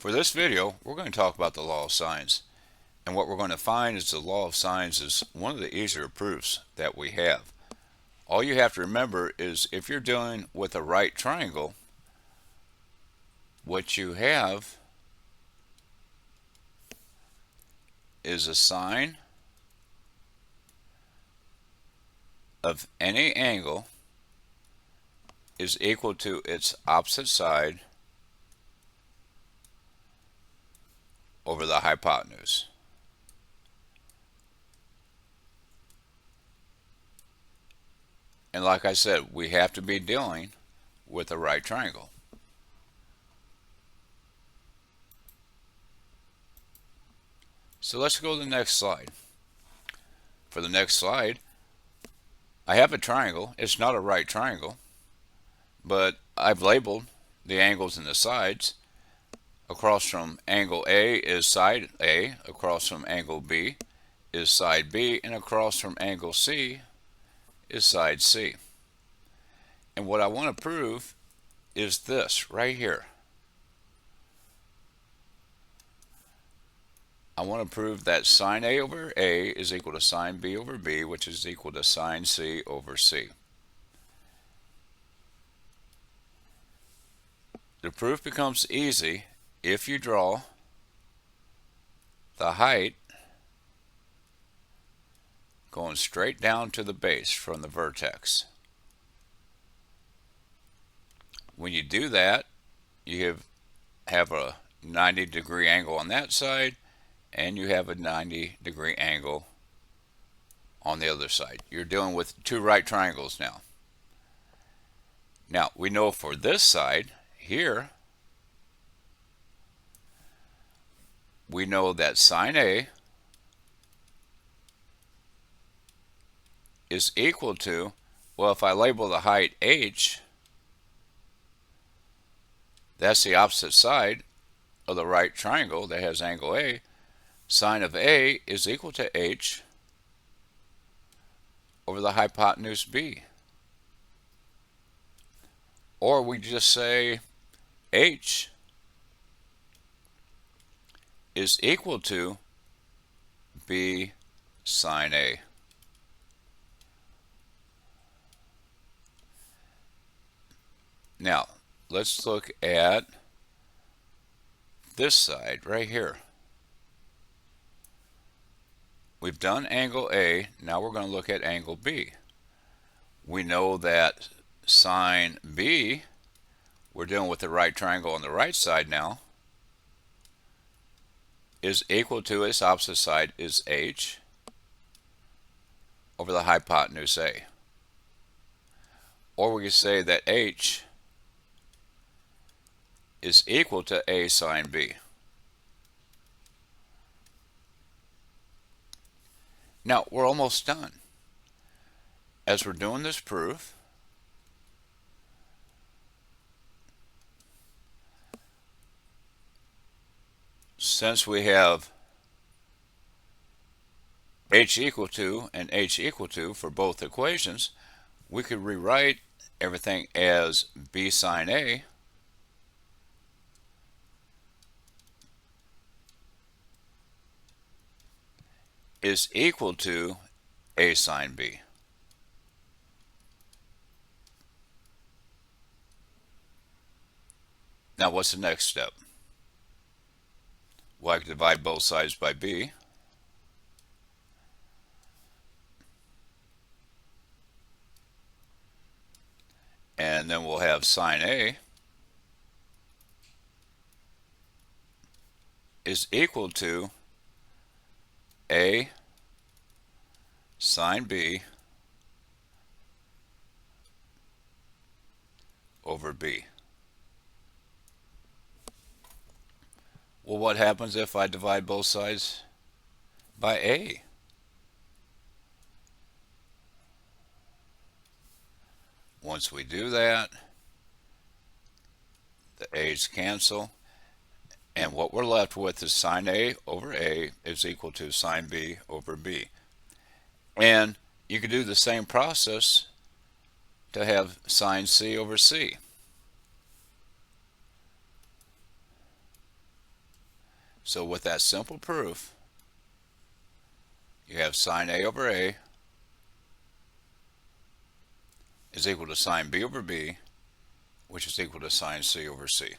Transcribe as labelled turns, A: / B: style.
A: For this video, we're going to talk about the law of sines. And what we're going to find is the law of sines is one of the easier proofs that we have. All you have to remember is if you're dealing with a right triangle, what you have is a sine of any angle is equal to its opposite side over the hypotenuse. And like I said, we have to be dealing with a right triangle. So let's go to the next slide. For the next slide, I have a triangle. It's not a right triangle, but I've labeled the angles and the sides. Across from angle A is side A, across from angle B is side B, and across from angle C is side C. And what I want to prove is this right here. I want to prove that sine A over A is equal to sine B over B, which is equal to sine C over C. The proof becomes easy if you draw the height going straight down to the base from the vertex. When you do that, you have a 90-degree angle on that side, and you have a 90-degree angle on the other side. You're dealing with two right triangles now. Now, we know for this side here, we know that sine A is equal to, well, if I label the height H, that's the opposite side of the right triangle that has angle A. Sine of A is equal to H over the hypotenuse B. Or we just say H is equal to B sine A. Now, let's look at this side right here. We've done angle A, now we're going to look at angle B. We know that sine B, we're dealing with the right triangle on the right side now, is equal to its opposite side is H over the hypotenuse A. Or we could say that H is equal to A sine B. Now, we're almost done. As we're doing this proof, since we have H equal to and H equal to for both equations, we could rewrite everything as B sine A is equal to A sine B. Now, what's the next step? Well, I can divide both sides by B. And then we'll have sine A is equal to A sine B over B. Well, what happens if I divide both sides by A? Once we do that, the A's cancel, and what we're left with is sine A over A is equal to sine B over B. And you could do the same process to have sine C over C. So with that simple proof, you have sine A over A is equal to sine B over B, which is equal to sine C over C.